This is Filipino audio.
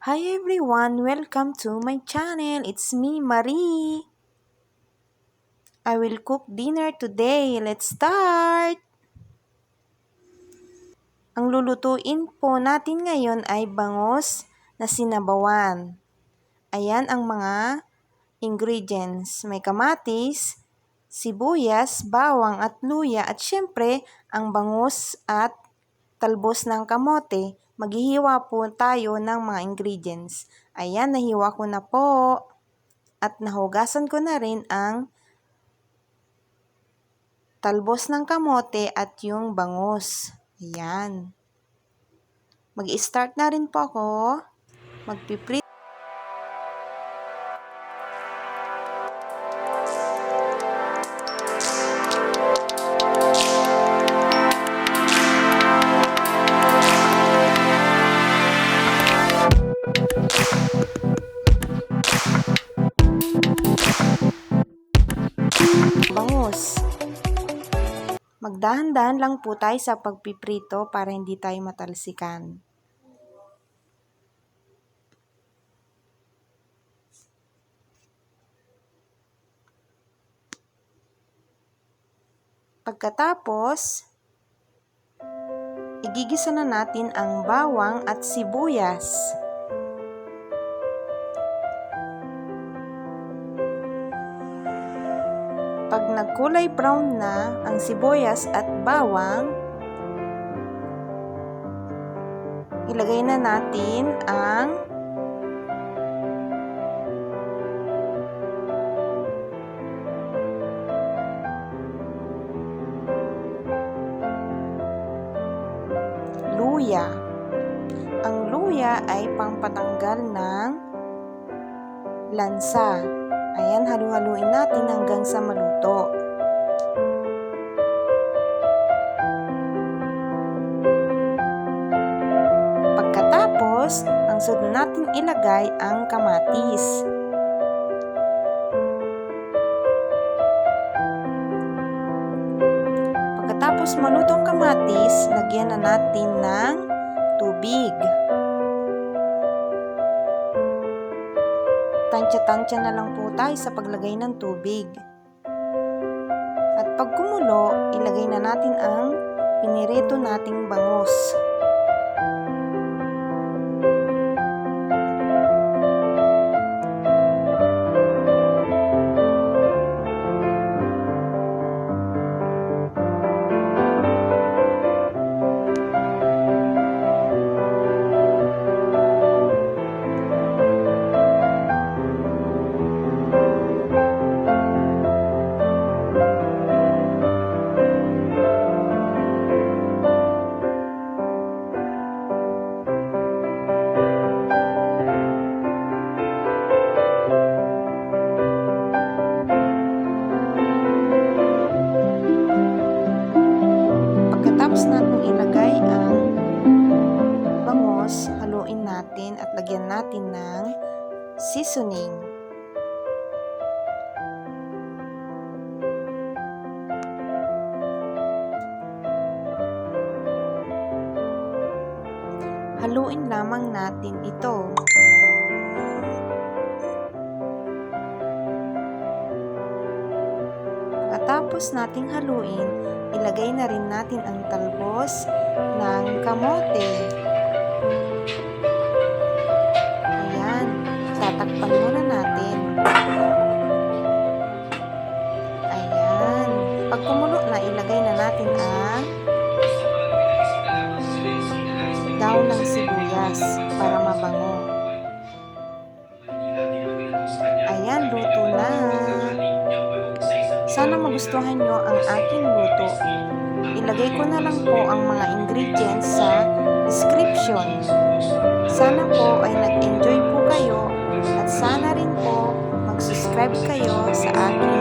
Hi everyone, welcome to my channel. It's me, Marie. I will cook dinner today. Let's start! Ang lulutuin po natin ngayon ay bangus na sinabawan. Ayan ang mga ingredients. May kamatis, sibuyas, bawang at luya at syempre ang bangus at talbos ng kamote. Maghihiwa po tayo ng mga ingredients. Ayan, nahiwa ko na po. At nahugasan ko na rin ang talbos ng kamote at yung bangus. Ayan. Mag-start na rin po ako. Magpiprito. Bangus. Magdahan-dahan lang po tayo sa pagpiprito para hindi tayo matalsikan. Pagkatapos, igigisa na natin ang bawang at sibuyas. Pag nagkulay brown na ang sibuyas at bawang, ilagay na natin ang luya. Ang luya ay pangpatanggal ng lansa. Ayan, halu-haluin natin hanggang sa maluto. Pagkatapos, ang sunod natin ilagay ang kamatis. Pagkatapos maluto ang kamatis, lagyan na natin ng tubig. Tansya-tansya na lang po tayo sa paglagay ng tubig. At pag kumulo, ilagay na natin ang pinirito nating bangus. Pagkatapos natin ilagay ang bangus, haluin natin at lagyan natin ng seasoning. Haluin lamang natin ito. Pagkatapos nating haluin, ilagay na rin natin ang talbos ng kamote. Ayan, tatakpan muna natin. Ayan, pag kumulo na, ilagay na natin ang daon ng sibuyas para mabango. Ayan, luto na. Sana magustuhan nyo ang aking luto. Ilagay ko na lang po ang mga ingredients sa description. Sana po ay nag-enjoy po kayo at sana rin po mag-subscribe kayo sa aking